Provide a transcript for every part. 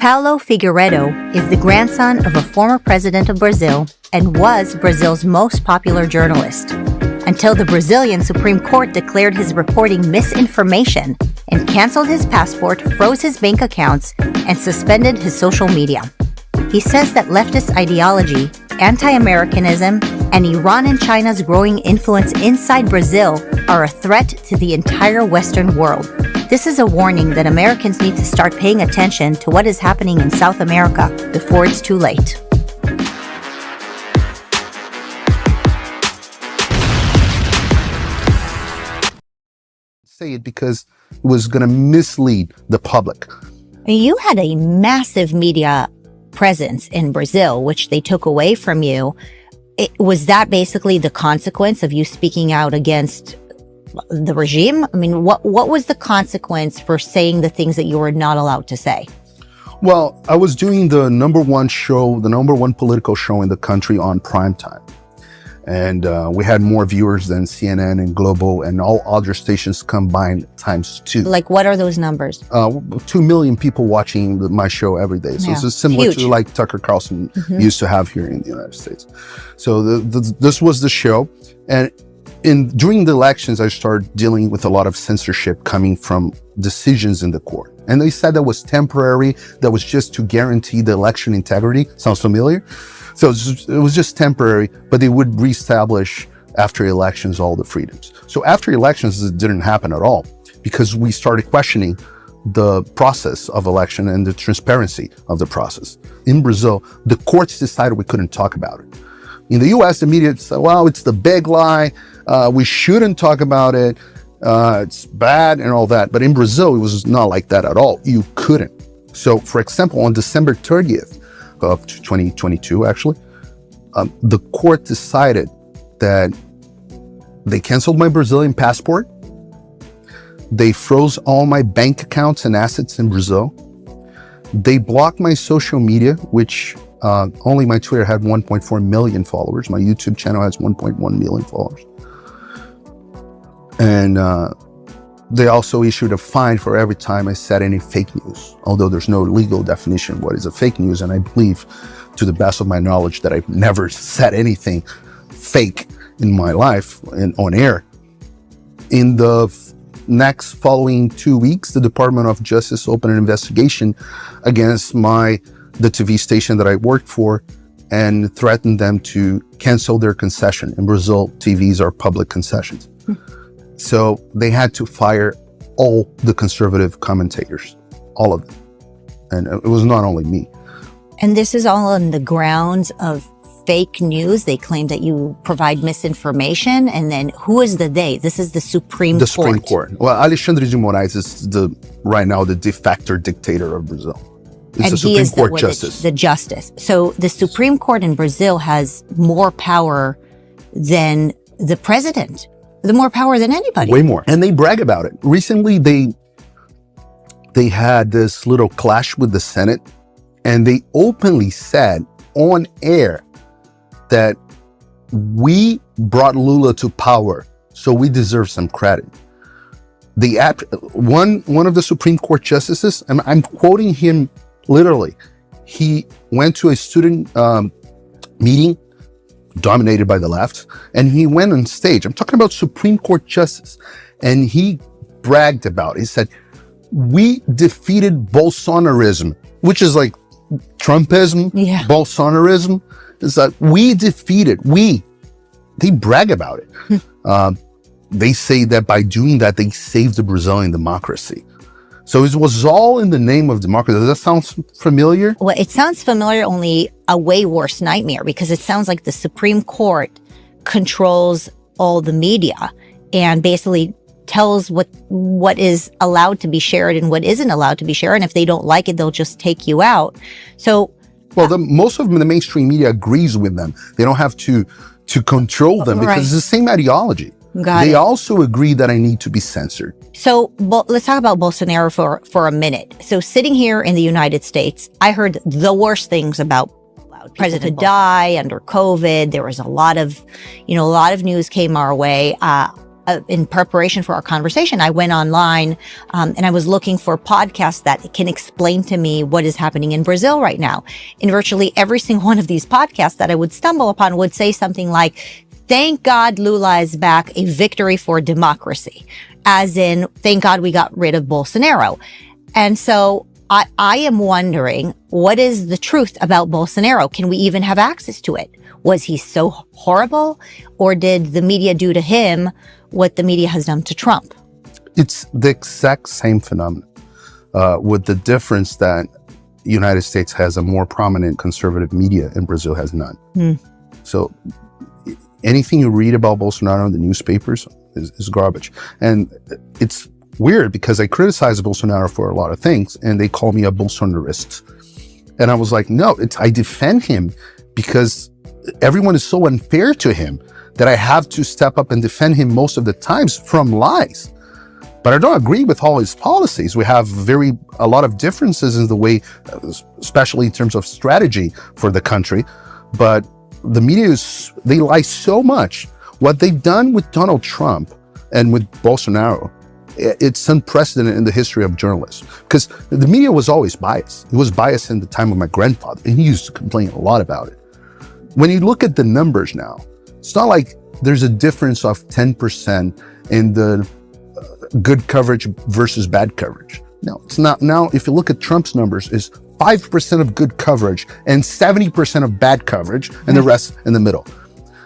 Paulo Figueiredo is the grandson of a former president of Brazil and was Brazil's most popular journalist, until the Brazilian Supreme Court declared his reporting misinformation and canceled his passport, froze his bank accounts, and suspended his social media. He says that leftist ideology, anti-Americanism, and Iran and China's growing influence inside Brazil are a threat to the entire Western world. This is a warning that Americans need to start paying attention to what is happening in South America before it's too late. Say it because it was going to mislead the public. You had a massive media presence in Brazil, which they took away from you. Was that basically the consequence of you speaking out against the regime? I mean, what was the consequence for saying the things that you were not allowed to say? Well, I was doing the number one political show in the country on prime time. And we had more viewers than CNN and Global and all other stations combined times 2. Like, what are those numbers? 2 million people watching my show every day. So it's similar to like Tucker Carlson used to have here in the United States. So this was the show. And during the elections, I started dealing with a lot of censorship coming from decisions in the court. And they said that was temporary, that was just to guarantee the election integrity. Sounds familiar? So it was just temporary, but they would reestablish after elections all the freedoms. So after elections, it didn't happen at all because we started questioning the process of election and the transparency of the process. In Brazil, the courts decided we couldn't talk about it. In the US, the media said, well, it's the big lie. We shouldn't talk about it. It's bad and all that. But in Brazil, it was not like that at all. You couldn't. So for example, on December 30th, of 2022, actually, the court decided that they canceled my Brazilian passport. They froze all my bank accounts and assets in Brazil. They blocked my social media, which only my Twitter had 1.4 million followers. My YouTube channel has 1.1 million followers. And they also issued a fine for every time I said any fake news, although there's no legal definition of what is a fake news. And I believe, to the best of my knowledge, that I've never said anything fake in my life on air. In the next following 2 weeks, the Department of Justice opened an investigation against the TV station that I worked for and threatened them to cancel their concession. In Brazil, TVs are public concessions. So they had to fire all the conservative commentators, all of them. And it was not only me. And this is all on the grounds of fake news. They claim that you provide misinformation. And then who is the they? This is the Supreme Court. The Supreme Court. Well, Alexandre de Moraes is right now the de facto dictator of Brazil. It's the Supreme Court justice. The justice. So the Supreme Court in Brazil has more power than the president. The more power than anybody. Way more. And they brag about it. Recently, they had this little clash with the Senate, and they openly said on air that we brought Lula to power, so we deserve some credit. One of the Supreme Court justices, and I'm quoting him literally, he went to a student meeting dominated by the left, and he went on stage. I'm talking about Supreme Court justice, and he bragged about it. He said, we defeated Bolsonarism, which is like Trumpism, Bolsonarism. Is that we defeated, they brag about it. They say that by doing that, they saved the Brazilian democracy. So it was all in the name of democracy. Does that sound familiar? Well, it sounds familiar, only a way worse nightmare, because it sounds like the Supreme Court controls all the media and basically tells what is allowed to be shared and what isn't allowed to be shared. And if they don't like it, they'll just take you out. So, well, most of the mainstream media agrees with them. They don't have to control them because it's the same ideology. They also agree that I need to be censored. So let's talk about Bolsonaro for a minute. So sitting here in the United States, I heard the worst things about President die under COVID. There was a lot of news came our way. in preparation for our conversation, I went online and I was looking for podcasts that can explain to me what is happening in Brazil right now. And virtually every single one of these podcasts that I would stumble upon would say something like, "Thank God Lula is back, a victory for democracy." As in, thank God we got rid of Bolsonaro. And so I am wondering, what is the truth about Bolsonaro? Can we even have access to it? Was he so horrible, or did the media do to him what the media has done to Trump? It's the exact same phenomenon, with the difference that the United States has a more prominent conservative media and Brazil has none. So anything you read about Bolsonaro in the newspapers is garbage. And it's weird because I criticize Bolsonaro for a lot of things and they call me a Bolsonarist. And I was like, no, I defend him because everyone is so unfair to him that I have to step up and defend him most of the times from lies. But I don't agree with all his policies. We have a lot of differences in the way, especially in terms of strategy for the country. But the media, they lie so much. What they've done with Donald Trump and with Bolsonaro, it's unprecedented in the history of journalism, because the media was always biased. It was biased in the time of my grandfather, and he used to complain a lot about it. When you look at the numbers now, it's not like there's a difference of 10% in the good coverage versus bad coverage. No, it's not. Now, if you look at Trump's numbers, is 5% of good coverage and 70% of bad coverage, and the rest in the middle.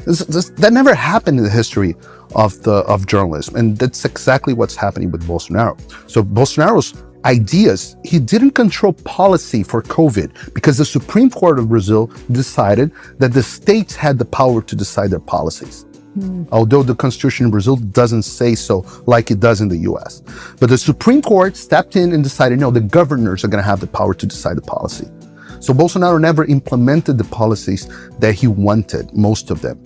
That never happened in the history of journalism, and that's exactly what's happening with Bolsonaro. So Bolsonaro's ideas, he didn't control policy for COVID because the Supreme Court of Brazil decided that the states had the power to decide their policies. Although the constitution in Brazil doesn't say so like it does in the US. But the Supreme Court stepped in and decided, no, the governors are going to have the power to decide the policy. So Bolsonaro never implemented the policies that he wanted, most of them.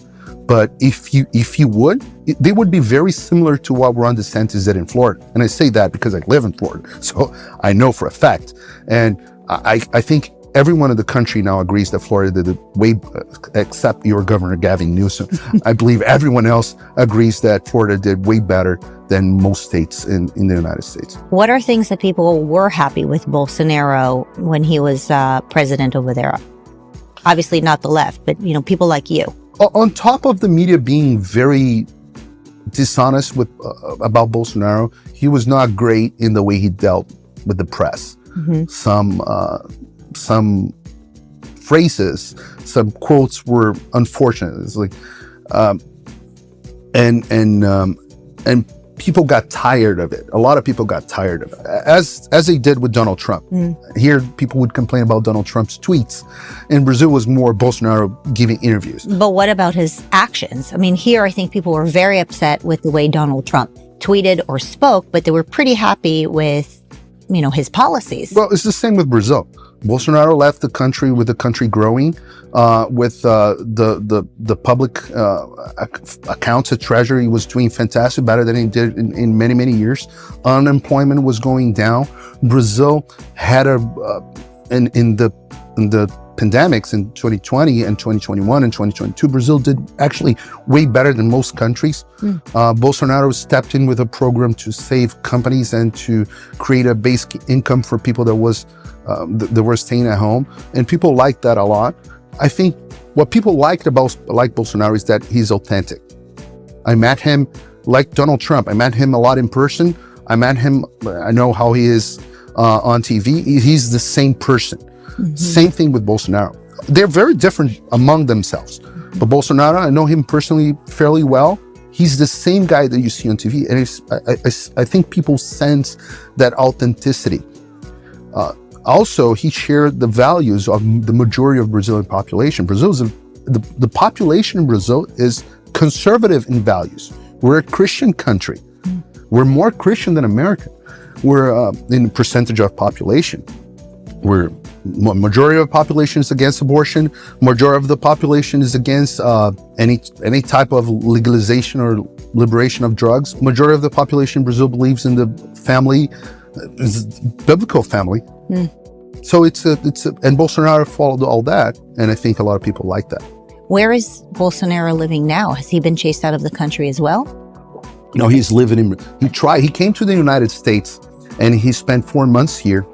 But if you would, they would be very similar to what Ron DeSantis did in Florida. And I say that because I live in Florida, so I know for a fact. And I think everyone in the country now agrees that Florida did way, except your governor, Gavin Newsom. I believe everyone else agrees that Florida did way better than most states in the United States. What are things that people were happy with Bolsonaro when he was president over there? Obviously not the left, but people like you. On top of the media being very dishonest about Bolsonaro, he was not great in the way he dealt with the press. Some phrases, some quotes were unfortunate. It's like, and people got tired of it. A lot of people got tired of it, as they did with Donald Trump. Here, people would complain about Donald Trump's tweets. In Brazil, was more Bolsonaro giving interviews. But what about his actions? I mean, here, I think people were very upset with the way Donald Trump tweeted or spoke, but they were pretty happy with, his policies. Well, it's the same with Brazil. Bolsonaro left the country with the country growing, with the public accounts at Treasury was doing fantastic, better than it did in many, many years. Unemployment was going down. Brazil had in the pandemics in 2020 and 2021 and 2022, Brazil did actually way better than most countries. Bolsonaro stepped in with a program to save companies and to create a basic income for people that were staying at home, and people liked that a lot. I think what people liked about Bolsonaro is that he's authentic. I met him like Donald Trump. I met him a lot in person. I know how he is on TV. He's the same person. Same thing with Bolsonaro. They're very different among themselves. But Bolsonaro, I know him personally fairly well. He's the same guy that you see on TV, and I think people sense that authenticity. Also, he shared the values of the majority of Brazilian population. The population in Brazil is conservative in values. We're a Christian country. We're more Christian than America. We're in percentage of population. Majority of the population is against abortion. Majority of the population is against any type of legalization or liberation of drugs. Majority of the population in Brazil believes in the family, biblical family. So and Bolsonaro followed all that, and I think a lot of people like that. Where is Bolsonaro living now? Has he been chased out of the country as well? he's living in, he came to the United States and he spent 4 months here.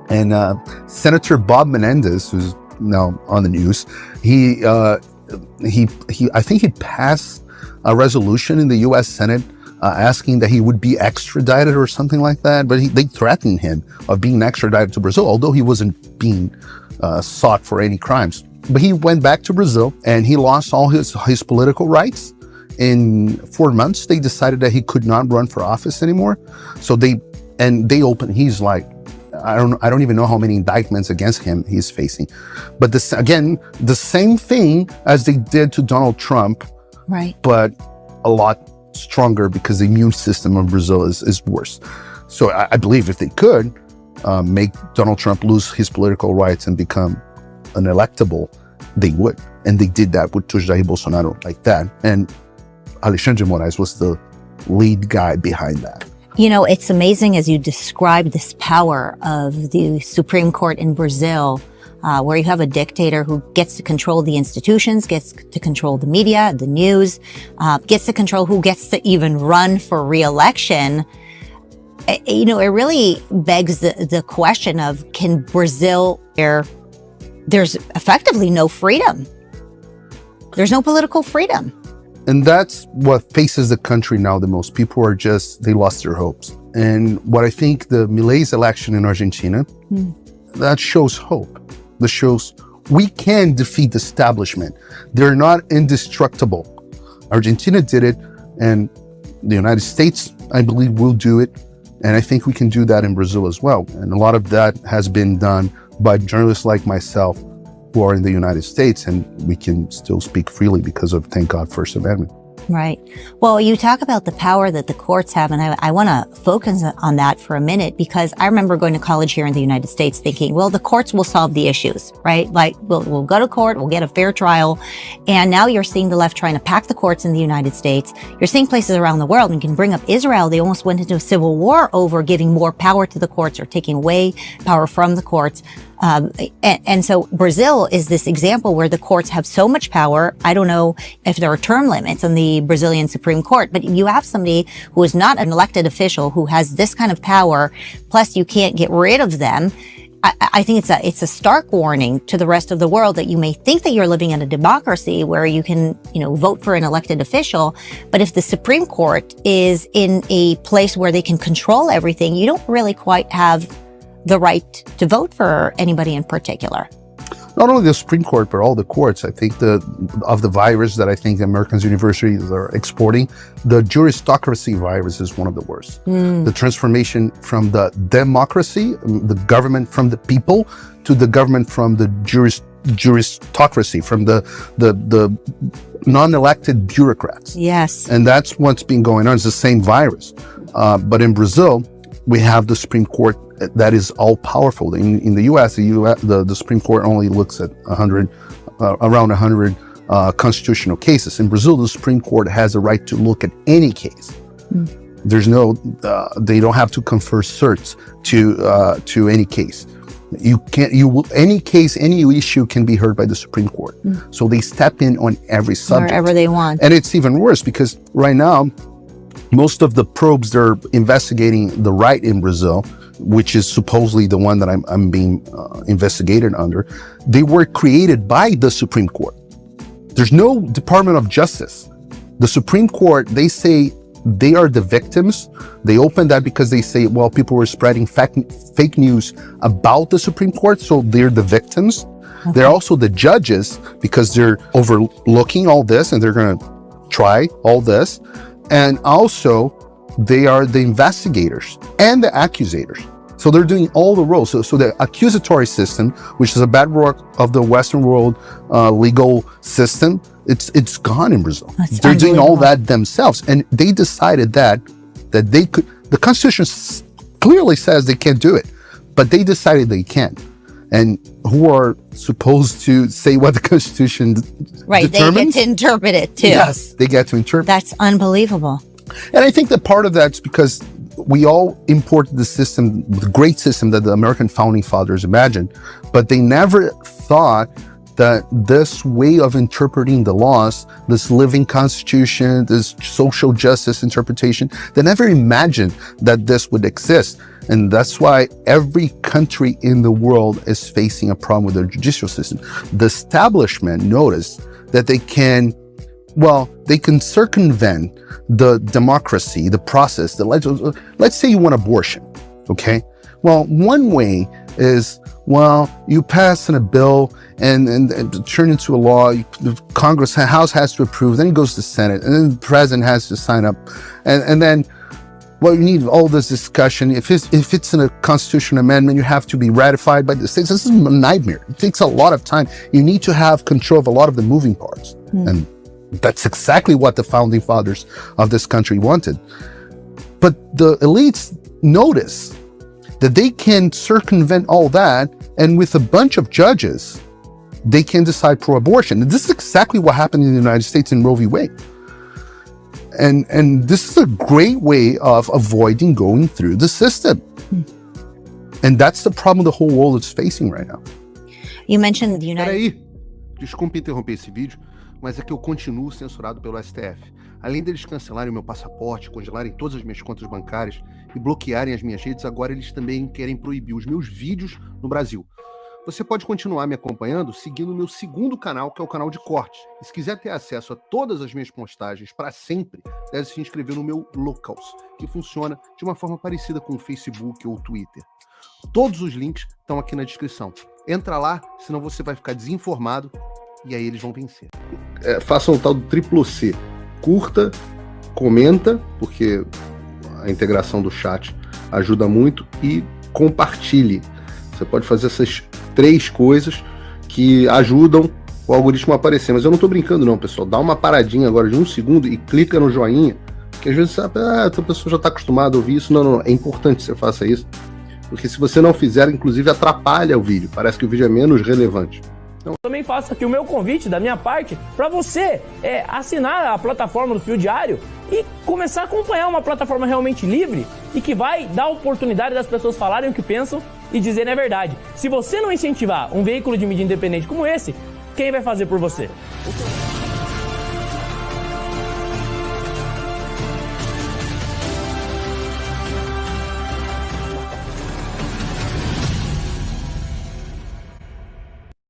And Senator Bob Menendez, who's now on the news, I think he passed a resolution in the U.S. Senate asking that he would be extradited or something like that. But they threatened him of being extradited to Brazil, although he wasn't being sought for any crimes. But he went back to Brazil and he lost all his political rights. In 4 months, they decided that he could not run for office anymore. So they opened, he's like, I don't even know how many indictments against him he's facing. But this, again, the same thing as they did to Donald Trump, right? But a lot stronger because the immune system of Brazil is worse. So I believe if they could make Donald Trump lose his political rights and become unelectable, they would. And they did that with Jair Bolsonaro like that. And Alexandre Moraes was the lead guy behind that. It's amazing as you describe this power of the Supreme Court in Brazil, where you have a dictator who gets to control the institutions, gets to control the media, the news, gets to control who gets to even run for re-election. It really begs the question of, can Brazil, there's effectively no freedom. There's no political freedom. And that's what faces the country now the most. People are they lost their hopes. And what I think the Milei's election in Argentina, that shows hope. That shows we can defeat the establishment. They're not indestructible. Argentina did it, and the United States, I believe, will do it. And I think we can do that in Brazil as well. And a lot of that has been done by journalists like myself, who are in the United States, and we can still speak freely because of, thank God, First Amendment. Right. Well, you talk about the power that the courts have, and I want to focus on that for a minute, because I remember going to college here in the United States thinking, well, the courts will solve the issues, right? Like, we'll go to court, we'll get a fair trial. And now you're seeing the left trying to pack the courts in the United States. You're seeing places around the world, and you can bring up Israel. They almost went into a civil war over giving more power to the courts or taking away power from the courts. And so Brazil is this example where the courts have so much power. I don't know if there are term limits on the Brazilian Supreme Court, but you have somebody who is not an elected official who has this kind of power, plus you can't get rid of them. I think it's a stark warning to the rest of the world that you may think that you're living in a democracy where you can, vote for an elected official. But if the Supreme Court is in a place where they can control everything, you don't really quite have the right to vote for anybody in particular. Not only the Supreme Court, but all the courts. I think of the virus that I think American universities are exporting, the juristocracy virus is one of the worst. The transformation from the democracy, the government from the people, to the government from the juristocracy, from the non-elected bureaucrats. Yes. And that's what's been going on. It's the same virus. But in Brazil, we have the Supreme Court that is all powerful. In the U.S., the Supreme Court only looks at around 100 constitutional cases. In Brazil, the Supreme Court has a right to look at any case. There's they don't have to confer certs to any case. Any issue can be heard by the Supreme Court. So they step in on every subject. Wherever they want. And it's even worse because right now, most of the probes they're investigating the right in Brazil, which is supposedly the one that I'm being investigated under, they were created by the Supreme Court. There's no Department of Justice. The Supreme Court, they say they are the victims. They open that because they say, well, people were spreading fake news about the Supreme Court, so they're the victims. Okay. They're also the judges because they're overlooking all this and they're going to try all this. And also, they are the investigators and the accusators. So they're doing all the roles. So the accusatory system, which is a bedrock of the Western world legal system, it's gone in Brazil. They're doing all that themselves. And they decided that they could, the Constitution clearly says they can't do it, but they decided they can. And who are supposed to say what the Constitution determines? They get to interpret it too. Yes, they get to interpret. That's unbelievable. And I think that part of that's because we all imported the system, the great system that the American founding fathers imagined, but they never thought that this way of interpreting the laws, this living constitution, this social justice interpretation, they never imagined that this would exist. And that's why every country in the world is facing a problem with their judicial system. The establishment noticed that they can circumvent the democracy, the process, let's say you want abortion, okay? Well, one way is, you pass a bill and turn into a law, the Congress, House has to approve, then it goes to Senate, and then the president has to sign up. And then, you need all this discussion. If it's in a constitutional amendment, you have to be ratified by the states. This is a nightmare. It takes a lot of time. You need to have control of a lot of the moving parts. And that's exactly what the founding fathers of this country wanted. But the elites notice that they can circumvent all that, and with a bunch of judges, they can decide pro-abortion. And this is exactly what happened in the United States in Roe v. Wade. And this is a great way of avoiding going through the system. And that's the problem the whole world is facing right now. You mentioned the United... Peraí, desculpe interromper esse vídeo, mas é que eu continuo censurado pelo STF. Além deles cancelarem o meu passaporte, congelarem todas as minhas contas bancárias e bloquearem as minhas redes, agora eles também querem proibir os meus vídeos no Brasil. Você pode continuar me acompanhando seguindo o meu segundo canal, que é o canal de cortes. E se quiser ter acesso a todas as minhas postagens para sempre, deve se inscrever no meu Locals, que funciona de uma forma parecida com o Facebook ou o Twitter. Todos os links estão aqui na descrição. Entra lá, senão você vai ficar desinformado e aí eles vão vencer. Façam o tal do triplo C. Curta, comenta, porque a integração do chat ajuda muito, e compartilhe. Você pode fazer essas 3 coisas que ajudam o algoritmo a aparecer. Mas eu não tô brincando não, pessoal. Dá uma paradinha agora de 1 segundo e clica no joinha, que às vezes a pessoa já está acostumada a ouvir isso. Não, é importante que você faça isso, porque se você não fizer, inclusive atrapalha o vídeo. Parece que o vídeo é menos relevante. Então, também faço aqui o meu convite da minha parte para você assinar a plataforma do Fio Diário e começar a acompanhar uma plataforma realmente livre e que vai dar oportunidade das pessoas falarem o que pensam e dizerem a verdade. Se você não incentivar um veículo de mídia independente como esse, quem vai fazer por você?